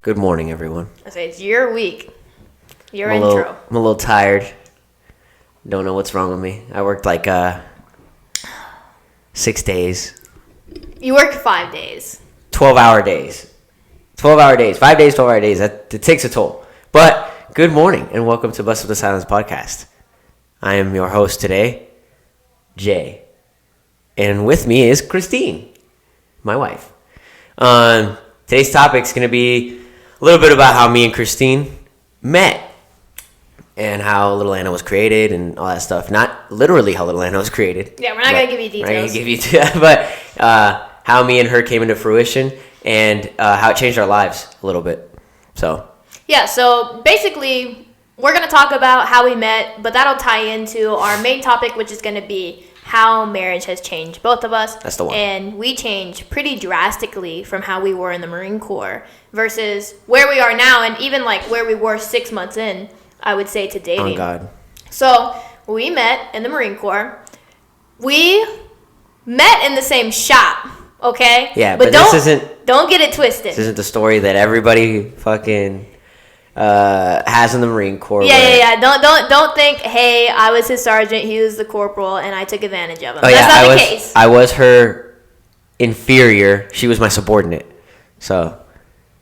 Good morning, everyone. I say it's your week. Your I'm intro. I'm a little tired. Don't know what's wrong with me. I worked like 6 days. You work 5 days. 12-hour days. 12-hour days. 5 days, 12-hour days. It takes a toll. But good morning, and welcome to Bust of the Silence podcast. I am your host today, Jay. And with me is Christine, my wife. Today's topic is going to be a little bit about how me and Christine met and how Little Anna was created and all that stuff. Not literally how Little Anna was created. Yeah, we're not going to give you details. We're not going to give you but how me and her came into fruition and how it changed our lives a little bit. So basically, we're going to talk about how we met, but that'll tie into our main topic, which is going to be how marriage has changed both of us. That's the one. And we changed pretty drastically from how we were in the Marine Corps versus where we are now, and even like where we were 6 months in, I would say, to dating. Oh, God. So we met in the Marine Corps. We met in the same shop, okay? Yeah, but don't get it twisted. This isn't the story that everybody fucking has in the Marine Corps. Yeah. Don't think, hey, I was his sergeant, he was the corporal, and I took advantage of him. Oh, That's not the case. I was her inferior. She was my subordinate. So,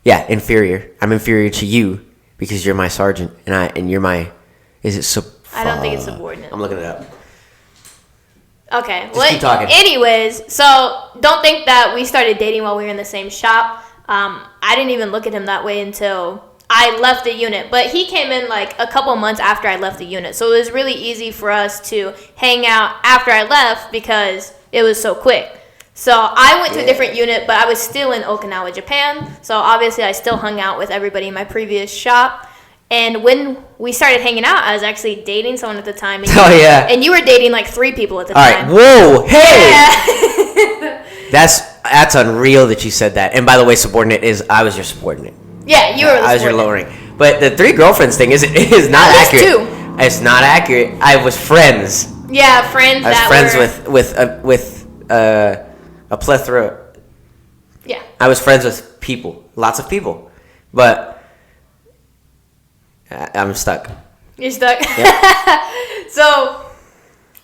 yeah, inferior. I'm inferior to you because you're my sergeant, and you're my. Is it I don't think it's subordinate. I'm looking it up. Okay. Just keep talking. Anyways, so don't think that we started dating while we were in the same shop. I didn't even look at him that way until I left the unit, but he came in like a couple months after I left the unit, so it was really easy for us to hang out after I left because it was so quick. So I went to a different unit, but I was still in Okinawa, Japan, so obviously I still hung out with everybody in my previous shop. And when we started hanging out, I was actually dating someone at the time. And and you were dating like 3 people at the time. All right, whoa, hey! Yeah. That's unreal that you said that. And by the way, subordinate I was your subordinate. Yeah, you were. I was your lowering. But the 3 girlfriends thing is not at accurate. Least 2. It's not accurate. I was friends. Yeah, friends. I was friends with a plethora. Yeah. I was friends with people, lots of people, but I'm stuck. You're stuck. Yep. So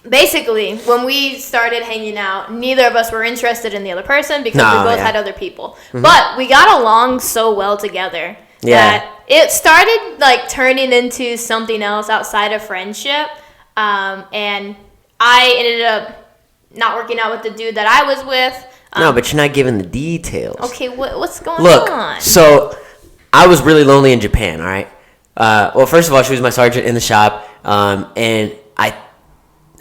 basically, when we started hanging out, neither of us were interested in the other person because we both had other people. Mm-hmm. But we got along so well together that it started like turning into something else outside of friendship. And I ended up not working out with the dude that I was with. No, but you're not giving the details. Okay, what's going on? Look, so I was really lonely in Japan, all right? Well, first of all, she was my sergeant in the shop, and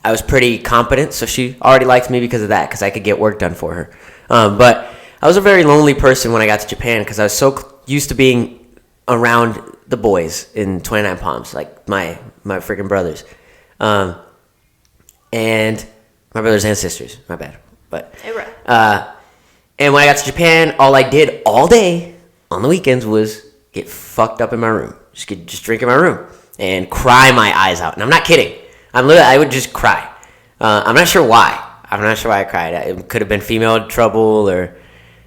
I was pretty competent, so she already liked me because of that, because I could get work done for her. But I was a very lonely person when I got to Japan because I was so used to being around the boys in 29 Palms, like my freaking brothers. And my brothers and sisters, my bad. But and when I got to Japan, all I did all day on the weekends was get fucked up in my room. Just drink in my room and cry my eyes out. And I'm not kidding. I would just cry. I'm not sure why. I cried. It could have been female trouble, or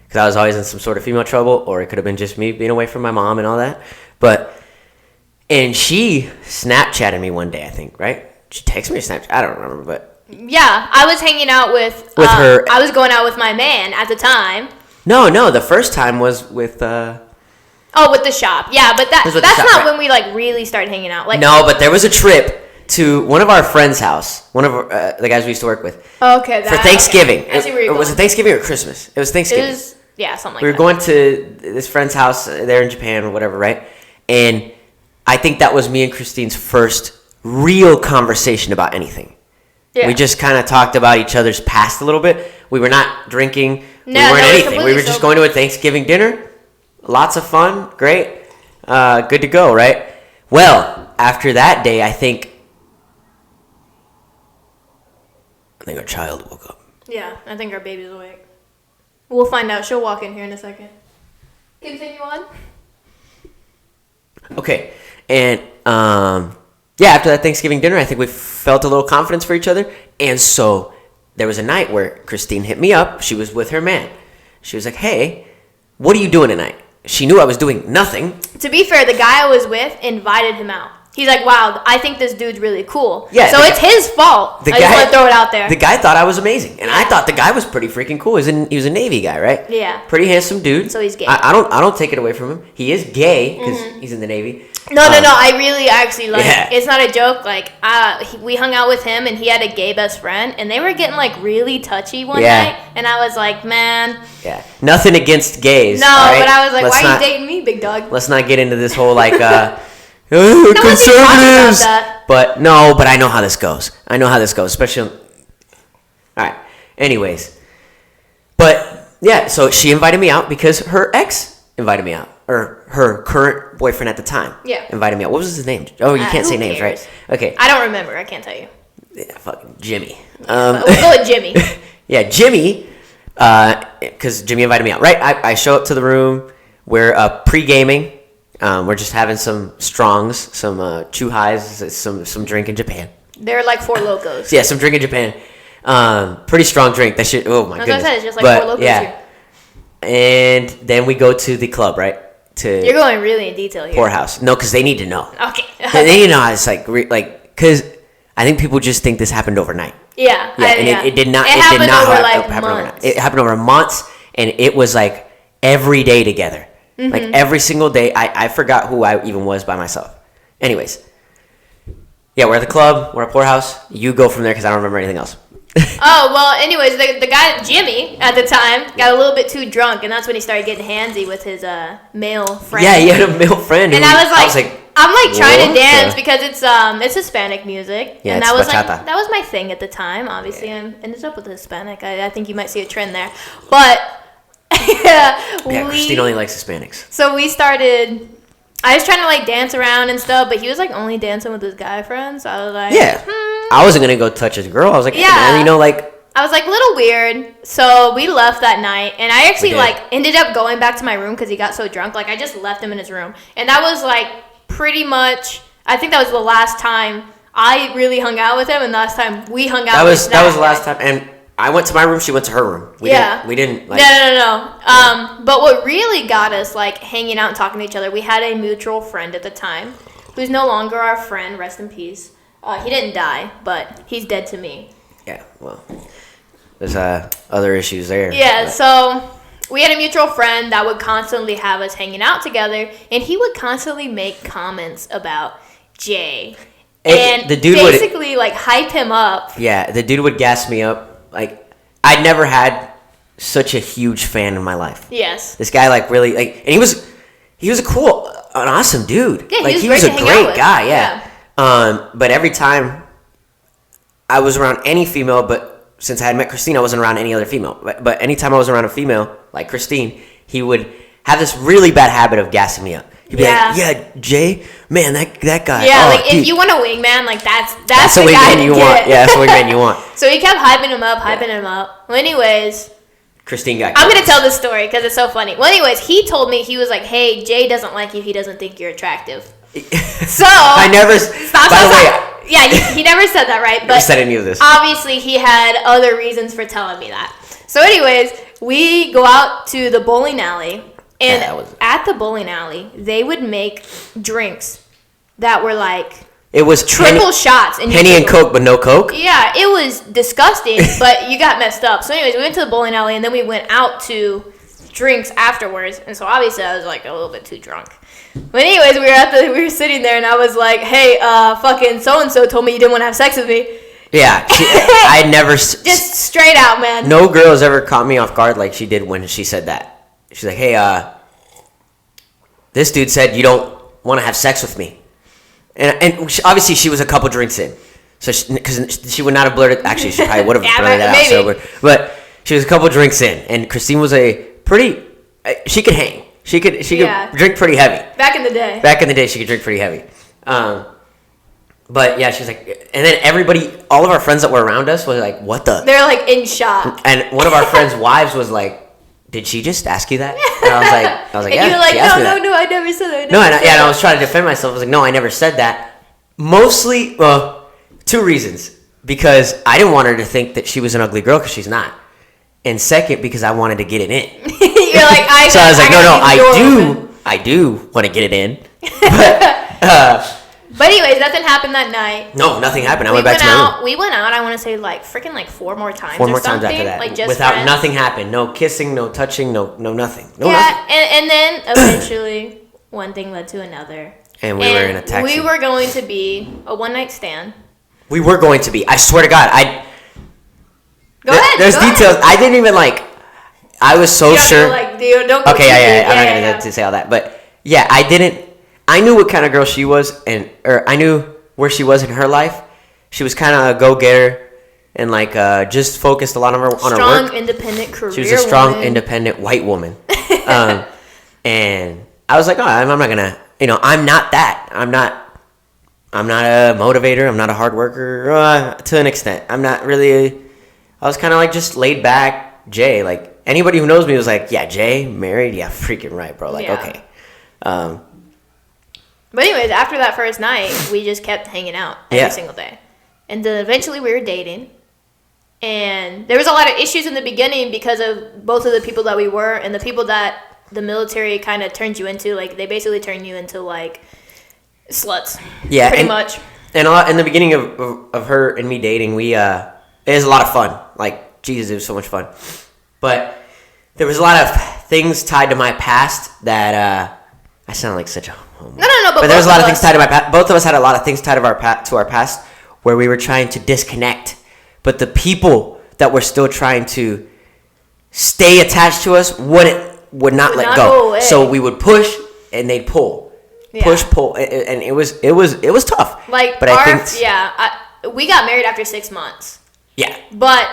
because I was always in some sort of female trouble, or it could have been just me being away from my mom and all that. And she Snapchatted me one day, I think, right? She texted me a Snapchat. I don't remember, but yeah, I was hanging out with her. I was going out with my man at the time. No, the first time was with with the shop. Yeah, but that's not when we like really started hanging out. Like no, but there was a trip to one of our friends' house, one of the guys we used to work with. Okay, for Thanksgiving. Okay. I see where you're going. Was it Thanksgiving or Christmas? It was Thanksgiving. Something like that. We were going to this friend's house there in Japan or whatever, right? And I think that was me and Christine's first real conversation about anything. Yeah. We just kind of talked about each other's past a little bit. We were not drinking. We weren't anything. We were just going to a Thanksgiving dinner. Lots of fun. Great. Good to go, right? Well, after that day, I think our child woke up. Yeah, I think our baby's awake. We'll find out. She'll walk in here in a second. Continue on. Okay. And after that Thanksgiving dinner, I think we felt a little confidence for each other. And so there was a night where Christine hit me up. She was with her man. She was like, hey, what are you doing tonight? she knew I was doing nothing. To be fair, the guy I was with invited him out. He's like, wow, I think this dude's really cool. Yeah. So it's his fault. I just want to throw it out there. The guy thought I was amazing. And I thought the guy was pretty freaking cool. He was a Navy guy, right? Yeah. Pretty handsome dude. So he's gay. I don't take it away from him. He is gay because he's in the Navy. No. I really actually it's not a joke. Like, we hung out with him and he had a gay best friend and they were getting like really touchy one night. And I was like, man. Yeah. Nothing against gays. No, right? but I was like, why are you dating me, big dog? Let's not get into this whole like, conservatives. But I know how this goes. Especially. All right. Anyways. But yeah, so she invited me out because her ex invited me out. Or her current boyfriend at the time. Yeah. Invited me out. What was his name? Oh, you can't say names, cares? right? Okay. I don't remember. I can't tell you. Yeah, fucking Jimmy. We'll go with Jimmy. Yeah, Jimmy. Because Jimmy invited me out, right? I show up to the room. We're pre-gaming. We're just having some strongs, some chew highs, some drink in Japan. They're like Four Locos. Yeah, some drink in Japan. Pretty strong drink. That shit. Oh my goodness. That's what I said. It's just like Four Locos here. And then we go to the club, right? You're going really in detail here. Poorhouse. No, because they need to know. Okay. They need to know how it's like, because I think people just think this happened overnight. Yeah. It did not. It happened over like months. Overnight. It happened over months, and it was like every day together. Mm-hmm. Like every single day. I forgot who I even was by myself. Anyways. Yeah, we're at the club. We're at Poorhouse. You go from there because I don't remember anything else. Oh, well, anyways, the guy, Jimmy, at the time, got a little bit too drunk, and that's when he started getting handsy with his male friend. Yeah, he had a male friend. And I was like I'm like trying to dance the? because it's Hispanic music. Yeah, and it's that was bachata. like that was my thing at the time. Obviously, I ended up with Hispanic. I think you might see a trend there. But Christine only likes Hispanics. So we started. I was trying to like dance around and stuff, but he was like only dancing with his guy friends. So I was like, I wasn't gonna go touch his girl. I was like, hey, man, you know, like. I was like a little weird. So we left that night, and I actually like ended up going back to my room because he got so drunk. Like I just left him in his room, and that was like pretty much. I think that was the last time I really hung out with him, and the last time we hung out. That was the last time, and I went to my room. She went to her room. We didn't. Like, No. But what really got us like hanging out and talking to each other, we had a mutual friend at the time, who's no longer our friend. Rest in peace. He didn't die, but he's dead to me. Yeah. Well. There's other issues there. Yeah, so we had a mutual friend that would constantly have us hanging out together, and he would constantly make comments about Jay. And the dude basically, like, hype him up. Yeah, the dude would gas me up. Like, I'd never had such a huge fan in my life. Yes. This guy, like, really, like, and he was an awesome dude. Yeah, like, he was a great guy, yeah. But every time I was around any female, but since I had met Christine, I wasn't around any other female. But anytime I was around a female, like Christine, he would have this really bad habit of gassing me up. He'd be like, yeah, Jay, man, that guy. Yeah, like, if you want a wingman, like, that's the the guy wingman you want. Yeah, that's the wingman you want. So he kept hyping him up. Well, anyways... Christine got I'm going to tell this story because it's so funny. Well, anyways, he told me, he was like, hey, Jay doesn't like you. He doesn't think you're attractive. So... I never... Stop. Yeah, he never said that, right? But never said any of this. Obviously, he had other reasons for telling me that. So anyways, we go out to the bowling alley. And at the bowling alley, they would make drinks that were like... It was triple shots. Henny and Coke, but no Coke? Yeah, it was disgusting, but you got messed up. So anyways, we went to the bowling alley, and then we went out to drinks afterwards. And so obviously, I was like a little bit too drunk. But anyways, we were sitting there, and I was like, hey, fucking so-and-so told me you didn't want to have sex with me. Yeah, I never... Just straight out, man. No girl has ever caught me off guard like she did when she said that. She's like, hey, this dude said you don't want to have sex with me. And obviously she was a couple drinks in. So because she would not have blurted... Actually, she probably would have blurted that out sober. But she was a couple drinks in. And Christine was a pretty... She could hang. She could drink pretty heavy. Back in the day. Back in the day, she could drink pretty heavy. But yeah, she's like, and then all of our friends that were around us was like, what the? They're like in shock. And one of our friends' wives was like, did she just ask you that? And I was like, and yeah. And you're like, no, I never said that. And I was trying to defend myself. I was like, no, I never said that. Mostly, two reasons. Because I didn't want her to think that she was an ugly girl, because she's not. And second, because I wanted to get it in. You're like, so I was like, no, I do I do want to get it in. But anyways, nothing happened that night. No, nothing happened. I went back to my room. We went out, I want to say, like, freaking, like, 4 more times. 4 more times after that. Like, just without friends. nothing happened. No kissing, no touching, no nothing. No yeah, nothing. And then eventually one thing led to another. And we were in a taxi. We were going to be a one-night stand. We were going to be. I swear to God. Go ahead. There's details. I didn't even, like, I was so sure. Don't go okay, yeah. I'm not going to say all that. But, yeah, I knew what kind of girl she was, or I knew where she was in her life. She was kind of a go-getter and, like, just focused a lot on her work. Strong, independent career She was a strong, independent white woman. And I was like, oh, I'm not going to, I'm not that. I'm not a motivator. I'm not a hard worker to an extent. I'm not really, I was kind of like just laid back Jay. Like, anybody who knows me was like, yeah, Jay, married? Yeah, freaking right, bro. Like, okay. But anyways, after that first night, we just kept hanging out every single day. And then eventually we were dating. And there was a lot of issues in the beginning because of both of the people that we were and the people that the military kind of turned you into. Like, they basically turned you into, like, sluts. Yeah. Pretty much. And a lot in the beginning of her and me dating, it was a lot of fun. Like, Jesus, it was so much fun. But there was a lot of things tied to my past that, I sound like such a homo. No. But there was a lot of things tied to my past. Both of us had a lot of things tied to our past where we were trying to disconnect. But the people that were still trying to stay attached to us would not let go. So we would push and they'd pull. Yeah. Push, pull, and it was tough. Like, but we got married after 6 months. Yeah. But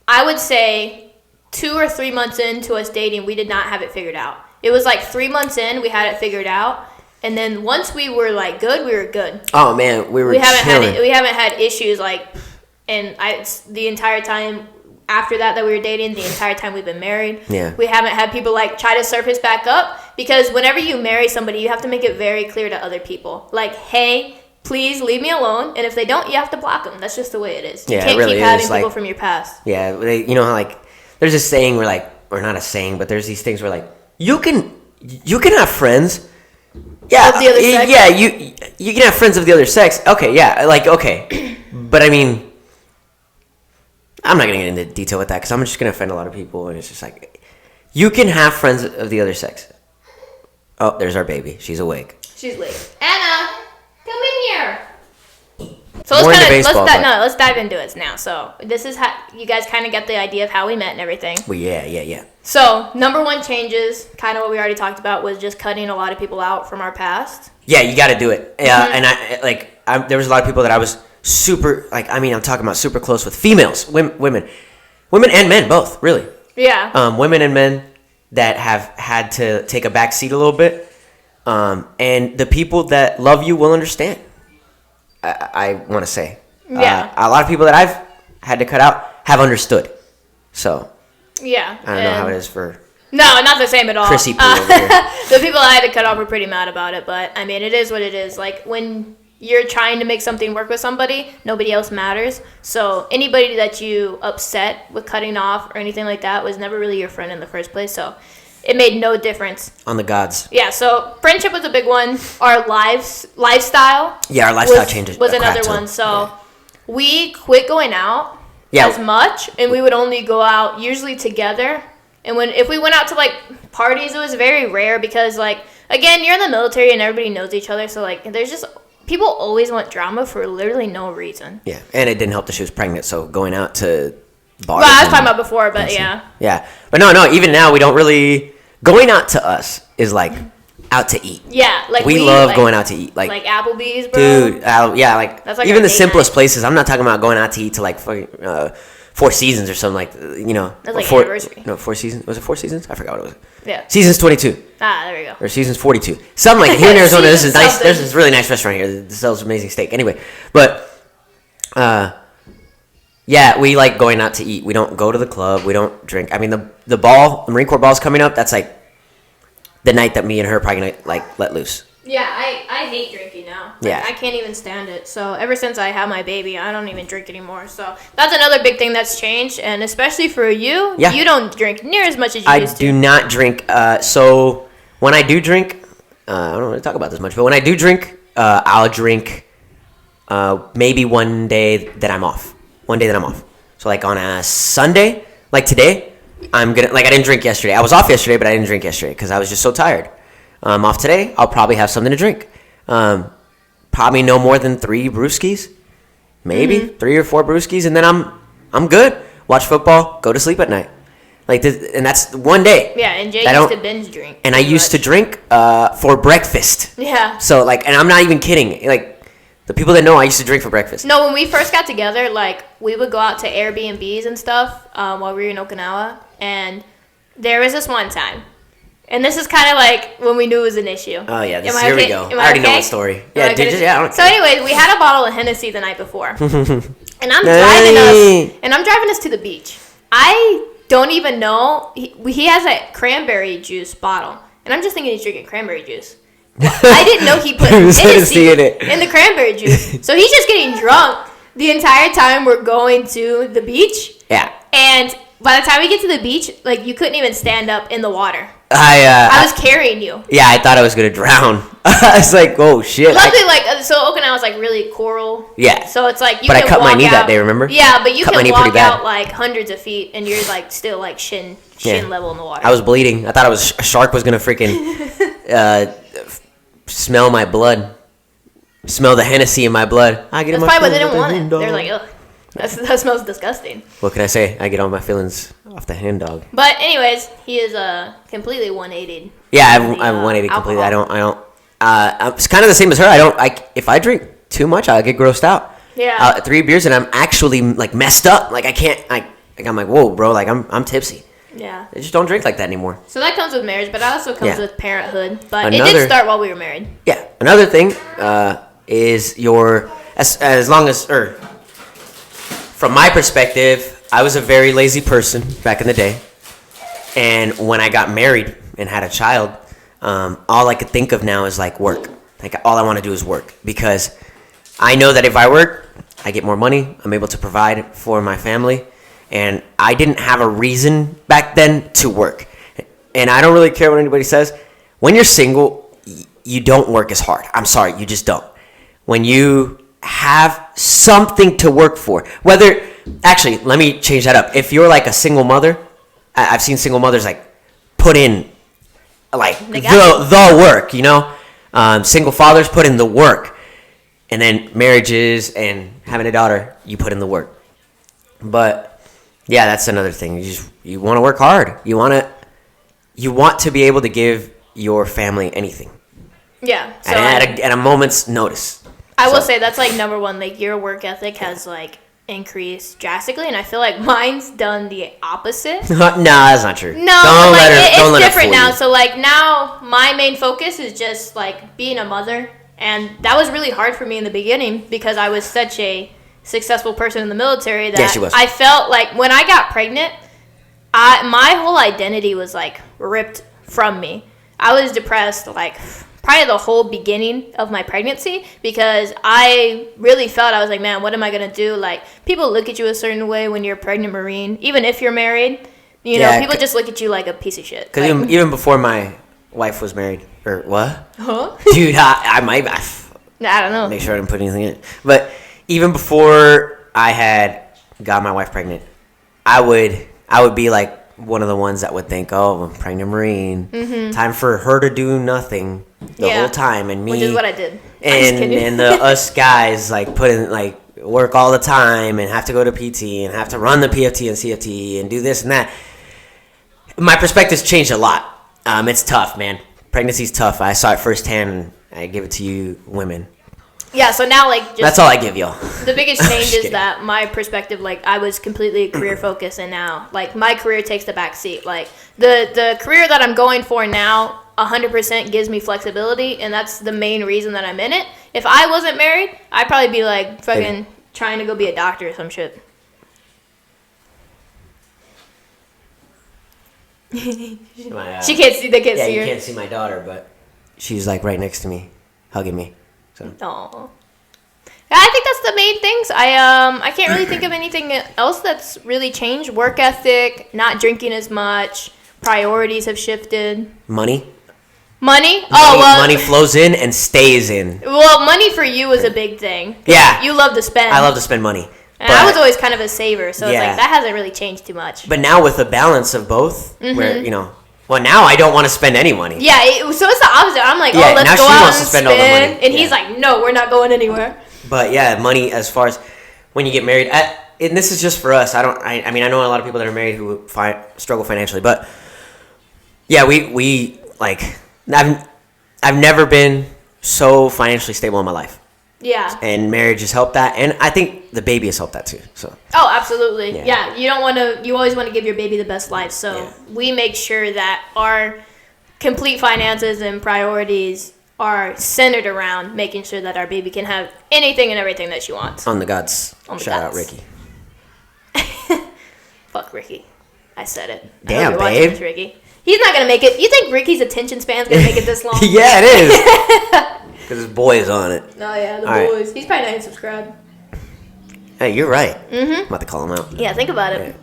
I would say 2 or 3 months into us dating, we did not have it figured out. It was like 3 months in, we had it figured out. And then once we were, like, good, we were good. Oh, man, we haven't had issues, like, and the entire time after that we were dating, the entire time we've been married. Yeah. We haven't had people, like, try to surface back up. Because whenever you marry somebody, you have to make it very clear to other people. Like, hey, please leave me alone. And if they don't, you have to block them. That's just the way it is. You can't keep having people from your past. Yeah, how, like, there's this saying where, like, or not a saying, but there's these things where, like, you can have friends. Yeah, of the other sex? Yeah, you can have friends of the other sex. Okay, yeah, like, okay. But, I mean, I'm not going to get into detail with that because I'm just going to offend a lot of people. And it's just like, you can have friends of the other sex. Oh, there's our baby. She's awake. She's awake. Anna, come in here. So let's dive into it now. So this is how you guys kind of get the idea of how we met and everything. Well, yeah. So number one changes, kind of what we already talked about, was just cutting a lot of people out from our past. Yeah, you got to do it. Mm-hmm. And there was a lot of people that I was super, like, I mean, I'm talking about super close with females, women and men both, really. Yeah. Women and men that have had to take a back seat a little bit, and the people that love you will understand. I want to say, a lot of people that I've had to cut out have understood. So, yeah, I don't know how it is for. No, not the same at all. Chrissy Poo over here. The people I had to cut off were pretty mad about it, but I mean, it is what it is. Like, when you're trying to make something work with somebody, nobody else matters. So anybody that you upset with cutting off or anything like that was never really your friend in the first place. So it made no difference. On the gods. Yeah, so friendship was a big one. Our lifestyle. Yeah, our lifestyle changes. Was another one. So we quit going out as much, and we would only go out usually together. And if we went out to, like, parties, it was very rare because, like, again, you're in the military and everybody knows each other. So, like, there's just... People always want drama for literally no reason. Yeah, and it didn't help that she was pregnant, so going out to bars... Well, I was talking about before, but yeah. Yeah, but no, even now, we don't really... Going out to us is, like, out to eat. Yeah, like, we love going out to eat. Like Applebee's, bro. Dude, yeah, like, that's like even the simplest places. I'm not talking about going out to eat to, like, fucking... Four Seasons or something, like, That's like Anniversary. No, Four Seasons. Was it Four Seasons? I forgot what it was. Yeah. Seasons 22. Ah, there we go. Or Seasons 42. Something like that. Here in Arizona, this is nice. There's this really nice restaurant here that sells amazing steak. Anyway, but, yeah, we like going out to eat. We don't go to the club. We don't drink. I mean, the Marine Corps ball's coming up. That's, like, the night that me and her are probably going to, like, let loose. Yeah, I hate drinking now. Like, yeah. I can't even stand it. So ever since I had my baby, I don't even drink anymore. So that's another big thing that's changed. And especially for you, you don't drink near as much as you used to. I do not drink. So when I do drink, I don't want to talk about this much, but when I do drink, I'll drink maybe one day that I'm off. So like on a Sunday, like today, I didn't drink yesterday. I was off yesterday, but I didn't drink yesterday because I was just so tired. Off today, I'll probably have something to drink. Probably no more than 3 brewskis, maybe 3 or 4 brewskis, and then I'm good. Watch football, go to sleep at night. Like this, and that's one day. Yeah, and Jay used to binge drink. And I used to drink for breakfast. Yeah. So like, and I'm not even kidding. Like, the people that know, I used to drink for breakfast. No, when we first got together, like, we would go out to Airbnbs and stuff while we were in Okinawa. And there was this one time. And this is kind of like when we knew it was an issue. Oh, yeah. Here we go. I already know the story. Yeah, dude, I don't care. So anyways, we had a bottle of Hennessy the night before. And I'm driving us to the beach. I don't even know. He has a cranberry juice bottle. And I'm just thinking he's drinking cranberry juice. I didn't know he put Hennessy in the cranberry juice. So he's just getting drunk the entire time we're going to the beach. Yeah. And by the time we get to the beach, like, you couldn't even stand up in the water. I was carrying you. Yeah, I thought I was going to drown. I was like, oh, shit. Luckily, so Okinawa is, like, really coral. Yeah. So it's like you but can I cut walk my knee out, that day, remember? Yeah, but you can walk out, like, hundreds of feet, and you're, like, still, like, shin level in the water. I was bleeding. I thought a shark was going to freaking smell my blood. Smell the Hennessy in my blood. That's probably why they didn't want it. They're like, ugh. That smells disgusting. What can I say? I get all my feelings off the hand dog. But anyways, he is completely 180. Yeah, I'm 180 completely. I don't. It's kind of the same as her. If I drink too much, I'll get grossed out. Yeah. 3 beers and I'm actually like messed up. Like I can't. I'm like, whoa, bro. Like I'm tipsy. Yeah. I just don't drink like that anymore. So that comes with marriage, but that also comes with parenthood. But it did start while we were married. Yeah. Another thing is as long as from my perspective, I was a very lazy person back in the day. And when I got married and had a child, all I could think of now is like work. Like all I want to do is work because I know that if I work, I get more money. I'm able to provide for my family. And I didn't have a reason back then to work. And I don't really care what anybody says. When you're single, you don't work as hard. I'm sorry, you just don't. When you have something to work for, actually, let me change that up. If you're like a single mother, I've seen single mothers like put in like the work, you know? Single fathers put in the work. And then marriages and having a daughter, you put in the work. But yeah, that's another thing. You want to work hard. You want to be able to give your family anything. Yeah. So at a moment's notice. I will say that's like number one. Like your work ethic has like increased drastically, and I feel like mine's done the opposite. No, that's not true. No, it's different now. So like now, my main focus is just like being a mother, and that was really hard for me in the beginning because I was such a successful person in the military that she was. I felt like when I got pregnant, my whole identity was like ripped from me. I was depressed like probably the whole beginning of my pregnancy because I really felt I was like, man, what am I going to do? Like, people look at you a certain way when you're a pregnant Marine, even if you're married. You know, people just look at you like a piece of shit. Because even before my wife was married, or what? Huh? Dude, I might. I don't know. Make sure I didn't put anything in it. But even before I had got my wife pregnant, I would be like one of the ones that would think, oh, I'm a pregnant Marine. Mm-hmm. Time for her to do nothing the whole time, and me, which is what I did. And us guys like put in like work all the time and have to go to PT and have to run the PFT and CFT and do this and that. My perspective's changed a lot. It's tough, man. Pregnancy's tough. I saw it firsthand, and I give it to you women. Yeah, so now, like, just that's all I give y'all. The biggest change is that my perspective, like, I was completely career focused, and now, like, my career takes the back seat. Like, the career that I'm going for now 100% gives me flexibility, and that's the main reason that I'm in it. If I wasn't married, I'd probably be, like, fucking trying to go be a doctor or some shit. She can't see. They can't see her. You can't see my daughter, but she's like right next to me, hugging me. So. Aww. I think that's the main things. I can't really think of anything else that's really changed. Work ethic, not drinking as much, priorities have shifted. Money Money? Money flows in and stays in. Well, money for you is a big thing. Yeah. You love to spend. I love to spend money. And I was always kind of a saver, so it's Yeah. like that hasn't really changed too much. But now with the balance of both, where, well, now I don't want to spend any money. Yeah, so it's the opposite. I'm like, Yeah, let's now go she out wants and to spend all the money. And he's like, no, we're not going anywhere. But yeah, money as far as when you get married, and this is just for us. I mean, I know a lot of people that are married who struggle financially, but yeah, we like, I've never been so financially stable in my life. Yeah. And marriage has helped that, and I think the baby has helped that too. So. Oh, absolutely. Yeah. You don't want to. You always want to give your baby the best life. So we make sure that our complete finances and priorities are centered around making sure that our baby can have anything and everything that she wants. On the gods. On the Shout out gods. Ricky. Fuck Ricky. I said it. Damn, I hope you're watching babe. this, Ricky. He's not gonna make it. You think Ricky's attention span's gonna make it this long? Yeah, it is. Because his boy is on it. Oh yeah, the All boys. He's probably not even subscribed. Hey, you're right. I'm about to call him out. Yeah, think about it.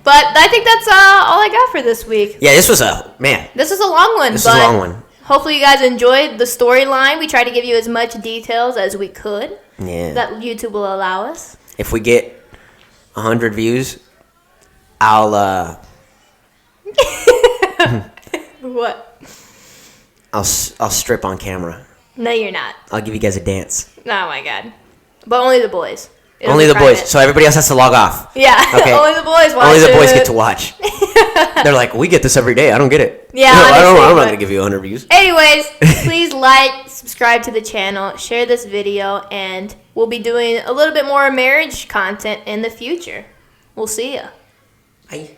But I think that's all I got for this week. Yeah, this was a man. This is a long one. This is a long one. Hopefully you guys enjoyed the storyline. We tried to give you as much details as we could Yeah. that YouTube will allow us. If we get 100 views, I'll What? I'll strip on camera. No, you're not. I'll give you guys a dance. Oh my god. But only the boys. It'll Only be the boys. private. So everybody else has to log off. Yeah. Okay. Only the boys watch Only the boys it. get to watch. They're like, we get this every day. I don't get it. Yeah, I'm honestly, not but- gonna give you 100 views. Anyways, please like, subscribe to the channel, share this video, and we'll be doing a little bit more marriage content in the future. We'll see ya. Bye.